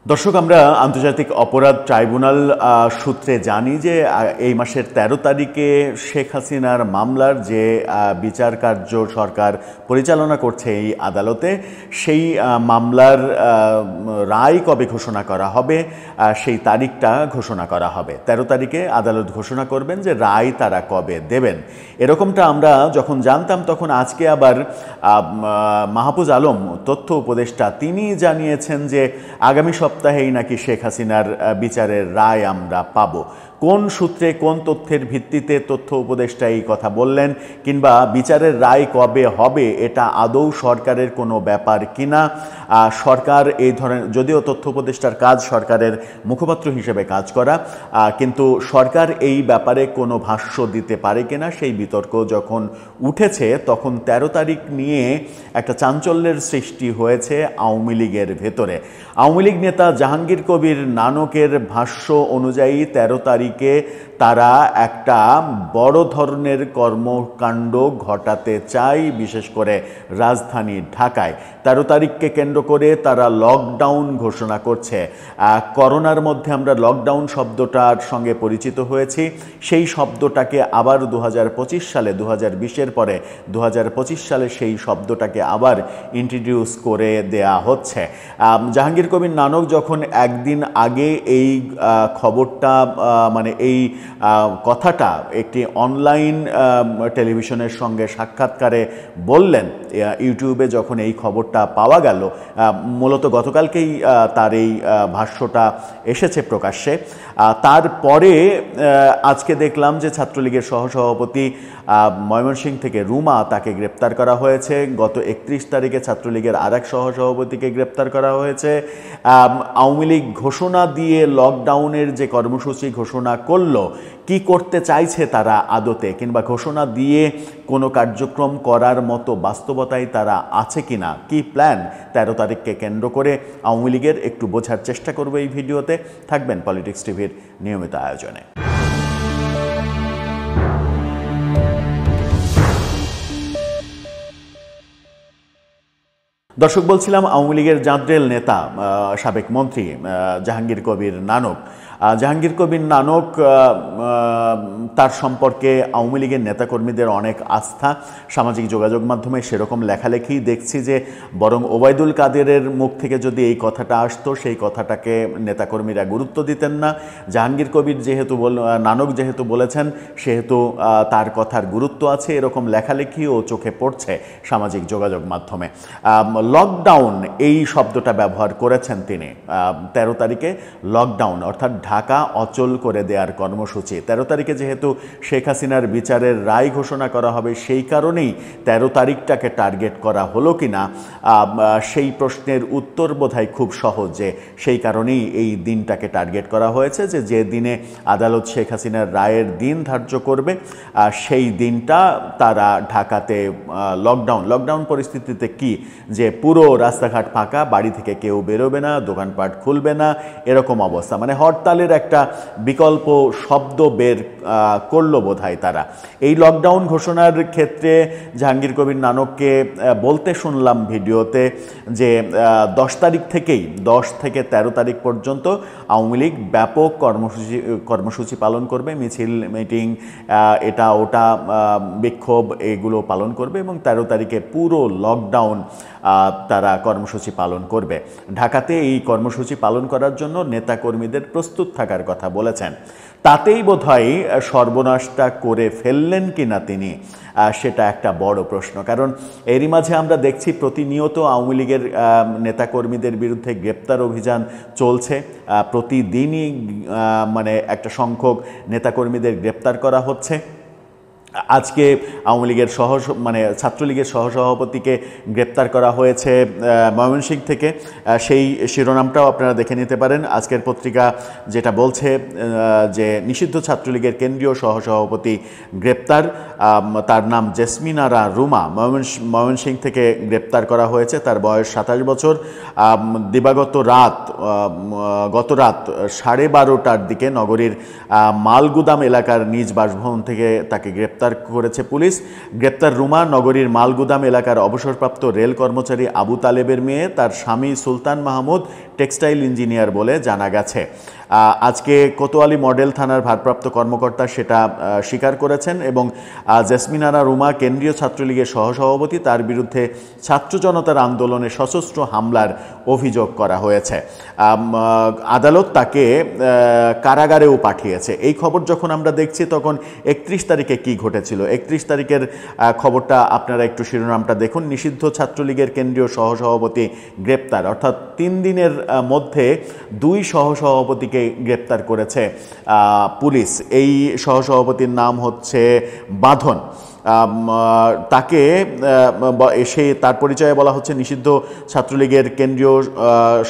দর্শক, আমরা আন্তর্জাতিক অপরাধ ট্রাইব্যুনাল সূত্রে জানি যে এই মাসের ১৩ তারিখে শেখ হাসিনার মামলার যে বিচার কার্য সরকার পরিচালনা করছে এই আদালতে, সেই মামলার রায় কবে ঘোষণা করা হবে সেই তারিখটা ঘোষণা করা হবে। ১৩ তারিখে আদালত ঘোষণা করবেন যে রায় তারা কবে দেবেন। এরকমটা আমরা যখন জানতাম, তখন আজকে আবার মাহফুজ আলম তথ্য উপদেষ্টা তিনি জানিয়েছেন যে আগামী সপ্তাহেই নাকি শেখ হাসিনার বিচারের রায় আমরা পাব। কোন সূত্রে, কোন তথ্যের ভিত্তিতে তথ্য উপদেষ্টা এই কথা বললেন, কিংবা বিচারের রায় কবে হবে এটা আদৌ সরকারের কোনো ব্যাপার কিনা? সরকার এই ধরনের, যদিও তথ্য উপদেষ্টার কাজ সরকারের মুখপাত্র হিসেবে কাজ করা, কিন্তু সরকার এই ব্যাপারে কোনো ভাষ্য দিতে পারে কিনা সেই বিতর্ক যখন উঠেছে, তখন ১৩ তারিখ নিয়ে একটা চাঞ্চল্যের সৃষ্টি হয়েছে আওয়ামী লীগের ভেতরে। আওয়ামী লীগ নেতা জাহাঙ্গীর কবির নানকের ভাষ্য অনুযায়ী ১৩ তারিখে তারা একটা বড় ধরনের কর্মকাণ্ড ঘটাতে চায়, বিশেষ করে রাজধানী ঢাকায়। ১৩ তারিখকে কেন্দ্র করে তারা লকডাউন ঘোষণা করছে। করোনার মধ্যে আমরা লকডাউন শব্দটার সঙ্গে পরিচিত হয়েছি, সেই শব্দটাকে আবার ২০২৫ সালে, ২০২০-এর পরে ২০২৫ সালে সেই শব্দটাকে আবার ইন্ট্রোডিউস করে দেয়া হচ্ছে। জাহাঙ্গীর কবির নানক যখন একদিন আগে এই খবরটা, মানে এই কথাটা একটি অনলাইন টেলিভিশনের সঙ্গে সাক্ষাৎকারে বললেন, ইউটিউবে যখন এই খবরটা পাওয়া গেল, মূলত গতকালকেই তার এই ভাষ্যটা এসেছে প্রকাশ্যে। তারপরে আজকে দেখলাম যে ছাত্রলীগের সহসভাপতি ময়মনসিংহ থেকে রুমা, তাকে গ্রেপ্তার করা হয়েছে। গত ৩১ তারিখে ছাত্রলীগের আরেক সহসভাপতিকে গ্রেপ্তার করা হয়েছে। আওয়ামী লীগ ঘোষণা দিয়ে লকডাউনের যে কর্মসূচি ঘোষণা করলো, কি করতে চাইছে তারা আদতে, কিংবা ঘোষণা দিয়ে কোনো কার্যক্রম করার মতো বাস্তবতায় তারা আছে কিনা, কি প্ল্যান ১৩ তারিখকে কেন্দ্র করে আওয়ামী লীগের, একটু বোঝার চেষ্টা করবো এই ভিডিওতে। থাকবেন পলিটিক্স টিভির নিয়মিত আয়োজনে। দর্শক, বলছিলাম আওয়ামী লীগের জাদ্রেল নেতা, সাবেক মন্ত্রী জাহাঙ্গীর কবির নানক। জাহাঙ্গীর কবির নানক, তার সম্পর্কে আওয়ামী লীগের নেতাকর্মীদের অনেক আস্থা। সামাজিক যোগাযোগ মাধ্যমে সেরকম লেখালেখি দেখছি যে বরং ওবায়দুল কাদেরের মুখ থেকে যদি এই কথাটা আসতো, সেই কথাটাকে নেতাকর্মীরা গুরুত্ব দিতেন না। জাহাঙ্গীর কবির নানক যেহেতু বলেছেন, সেহেতু তার কথার গুরুত্ব আছে, এরকম লেখালেখিও চোখে পড়ছে সামাজিক যোগাযোগ মাধ্যমে। লকডাউন এই শব্দটা ব্যবহার করেছেন তিনি। ১৩ তারিখে লকডাউন অর্থাৎ ঢাকা অচল করে দেওয়ার কর্মসূচি। ১৩ তারিখে যেহেতু শেখ হাসিনার বিচারের রায় ঘোষণা করা হবে, সেই কারণেই ১৩ তারিখটাকে টার্গেট করা হলো কিনা, সেই প্রশ্নের উত্তর বোধহয় খুব সহজ, যে সেই কারণেই এই দিনটাকে টার্গেট করা হয়েছে, যে দিনে আদালত শেখ হাসিনার রায়ের দিন ধার্য করবে, সেই দিনটা তারা ঢাকাতে লকডাউন পরিস্থিতিতে কি, যে পুরো রাস্তাঘাট ফাঁকা, বাড়ি থেকে কেউ বেরোবে না, দোকানপাট খুলবে না, এরকম অবস্থা। মানে হরতালের একটা বিকল্প শব্দ বের করলো বোধহয় তারা। এই লকডাউন ঘোষণার ক্ষেত্রে জাহাঙ্গীর কবির নানককে বলতে শুনলাম ভিডিওতে যে ১০ তারিখ থেকেই, ১০ থেকে ১৩ তারিখ পর্যন্ত আওয়ামী লীগ ব্যাপক কর্মসূচি পালন করবে, মিছিল, মিটিং, এটা ওটা, বিক্ষোভ, এগুলো পালন করবে, এবং ১৩ তারিখে পুরো লকডাউন তারা কর্মসূচি পালন করবে। ঢাকাতে এই কর্মসূচি পালন করার জন্য নেতাকর্মীদের প্রস্তুত থাকার কথা বলেছেন। তাতেই বোধহয় সর্বনাশটা করে ফেললেন কিনা তিনি, সেটা একটা বড় প্রশ্ন। কারণ এরই মাঝে আমরা দেখছি প্রতিনিয়ত আওয়ামী লীগের নেতাকর্মীদের বিরুদ্ধে গ্রেপ্তার অভিযান চলছে। প্রতিদিনই মানে একটা সংখ্যক নেতাকর্মীদের গ্রেপ্তার করা হচ্ছে। আজকে আওয়ামী লীগের ছাত্রলীগের সহসভাপতিকে গ্রেপ্তার করা হয়েছে ময়মনসিংহ থেকে। সেই শিরোনামটাও আপনারা দেখে নিতে পারেন। আজকের পত্রিকা যেটা বলছে যে নিষিদ্ধ ছাত্রলীগের কেন্দ্রীয় সহসভাপতি গ্রেপ্তার, তার নাম জেসমিন আরা রুমা, ময়মনসিংহ থেকে গ্রেপ্তার করা হয়েছে। তার বয়স ২৭ বছর। গত রাত 12:30টার দিকে নগরীর মালগুদাম এলাকার নিজ বাসভবন থেকে তাকে গ্রেপ্তার গ্রেপ্তার করেছে পুলিশ। গ্রেপ্তার রুমা নগরীর মালগুদাম এলাকার অবসরপ্রাপ্ত রেল কর্মচারী আবু তালেবের মেয়ে। তার স্বামী সুলতান মাহমুদ টেক্সটাইল ইঞ্জিনিয়ার বলে জানা গেছে। আজকে কোতোয়ালি মডেল থানার ভারপ্রাপ্ত কর্মকর্তা সেটা স্বীকার করেছেন এবং জেসমিনারা রুমা কেন্দ্রীয় ছাত্রলীগের সহসভাপতি, তার বিরুদ্ধে ছাত্র জনতার আন্দোলনে সশস্ত্র হামলার অভিযোগ করা হয়েছে। আদালত তাকে কারাগারেও পাঠিয়েছে। এই খবর যখন আমরা দেখছি তখন 31 তারিখে কি ঘটেছিল, 31 তারিখের খবরটা আপনারা একটু শিরোনামটা দেখুন। নিষিদ্ধ ছাত্রলীগের কেন্দ্রীয় সহসভাপতি গ্রেপ্তার, অর্থাৎ 3 দিনের মধ্যে 2 সহসভাপতিকে গ্রেপ্তার করেছে পুলিশ। এই সহসভাপতির নাম হচ্ছে বাঁধন। তাকে তার পরিচয়ে বলা হচ্ছে নিষিদ্ধ ছাত্রলীগের কেন্দ্রীয়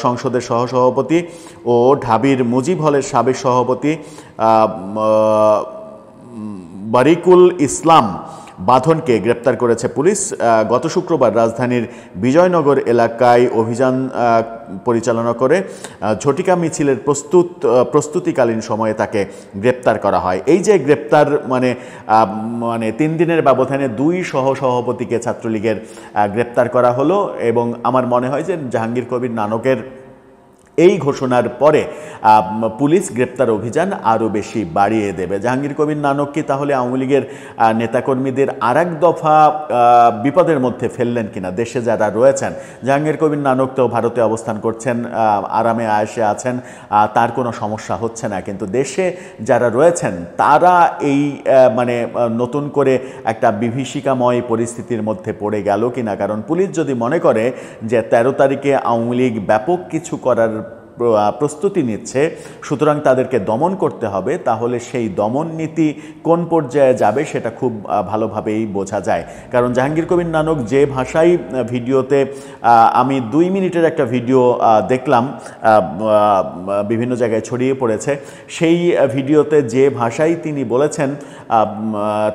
সংসদের সহসভাপতি ও ঢাবির মুজিব হলের সাবেক সভাপতি বারিকুল ইসলাম বাঁধনকে গ্রেপ্তার করেছে পুলিশ। গত শুক্রবার রাজধানীর বিজয়নগর এলাকায় অভিযান পরিচালনা করে ঝটিকা মিছিলের প্রস্তুতিকালীন সময়ে তাকে গ্রেপ্তার করা হয়। এই যে গ্রেপ্তার মানে 3 দিনের ব্যবধানে 2 সহসভাপতিকে ছাত্রলীগের গ্রেপ্তার করা হলো এবং আমার মনে হয় যে জাহাঙ্গীর কবির নানকের এই ঘোষণার পরে পুলিশ গ্রেপ্তার অভিযান আরও বেশি বাড়িয়ে দেবে। জাহাঙ্গীর কবির নানক কি তাহলে আওয়ামী লীগের নেতাকর্মীদের আরেক দফা বিপদের মধ্যে ফেললেন কিনা? দেশে যারা রয়েছেন, জাহাঙ্গীর কবির নানক তো ভারতে অবস্থান করছেন, আরামে আয়েশে আছেন, তার কোনো সমস্যা হচ্ছে না, কিন্তু দেশে যারা রয়েছেন তারা এই নতুন করে একটা বিভীষিকাময় পরিস্থিতির মধ্যে পড়ে গেল কিনা। কারণ পুলিশ যদি মনে করে যে 13 তারিখে আওয়ামী লীগ ব্যাপক কিছু করার প্রস্তুতি নিচ্ছে, সুতরাং তাদেরকে দমন করতে হবে, তাহলে সেই দমন নীতি কোন পর্যায়ে যাবে সেটা খুব ভালোভাবেই বোঝা যায়। কারণ জাহাঙ্গীর কবির নানক যে ভাষায় ভিডিওতে, আমি 2 মিনিটের একটা ভিডিও দেখলাম, বিভিন্ন জায়গায় ছড়িয়ে পড়েছে, সেই ভিডিওতে যে ভাষায় তিনি বলেছেন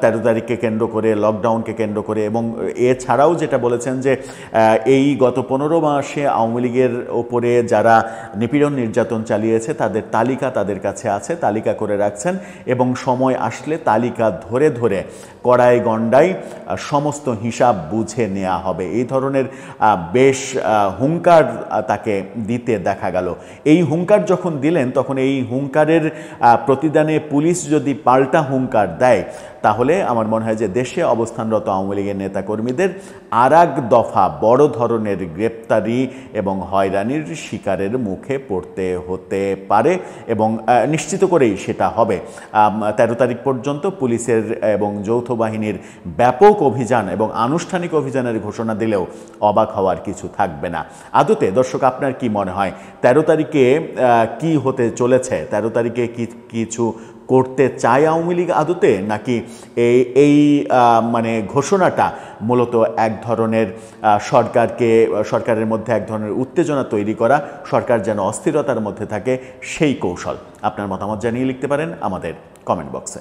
13 তারিখকে কেন্দ্র করে, লকডাউনকে কেন্দ্র করে, এবং এছাড়াও যেটা বলেছেন যে এই গত 15 মাসে আওয়ামী লীগের ওপরে যারা নিপীড়ন নির্যাতন চালিয়েছে তাদের তালিকা তাদের কাছে আছে, তালিকা করে রাখছেন এবং সময় আসলে তালিকা ধরে ধরে কড়াই গণ্ডায় সমস্ত হিসাব বুঝে নেওয়া হবে। এই ধরনের বেশ হুঙ্কার তাকে দিতে দেখা গেল। এই হুঙ্কার যখন দিলেন তখন এই হুঙ্কারের প্রতিদানে পুলিশ যদি পাল্টা হুঙ্কার দেয় তাহলে আমার মনে হয় যে দেশে অবস্থানরত আওয়ামী লীগের নেতাকর্মীদের আরেক দফা বড় ধরনের গ্রেপ্তারি এবং হয়রানির শিকারের মুখে পড়তে হতে পারে এবং নিশ্চিত করেই সেটা হবে। 13 তারিখ পর্যন্ত পুলিশের এবং যৌথ বাহিনীর ব্যাপক অভিযান এবং আনুষ্ঠানিক অভিযানের ঘোষণা দিলেও অবাক হওয়ার কিছু থাকবে না। আদতে দর্শক, আপনার কি মনে হয় 13 তারিখে কি হতে চলেছে? 13 তারিখে কিছু করতে চায় আওয়ামী লীগ আদতে, নাকি এই ঘোষণাটা মূলত এক ধরনের সরকারের মধ্যে এক ধরনের উত্তেজনা তৈরি করা, সরকার যেন অস্থিরতার মধ্যে থাকে সেই কৌশল? আপনার মতামত জানিয়ে লিখতে পারেন আমাদের কমেন্ট বক্সে।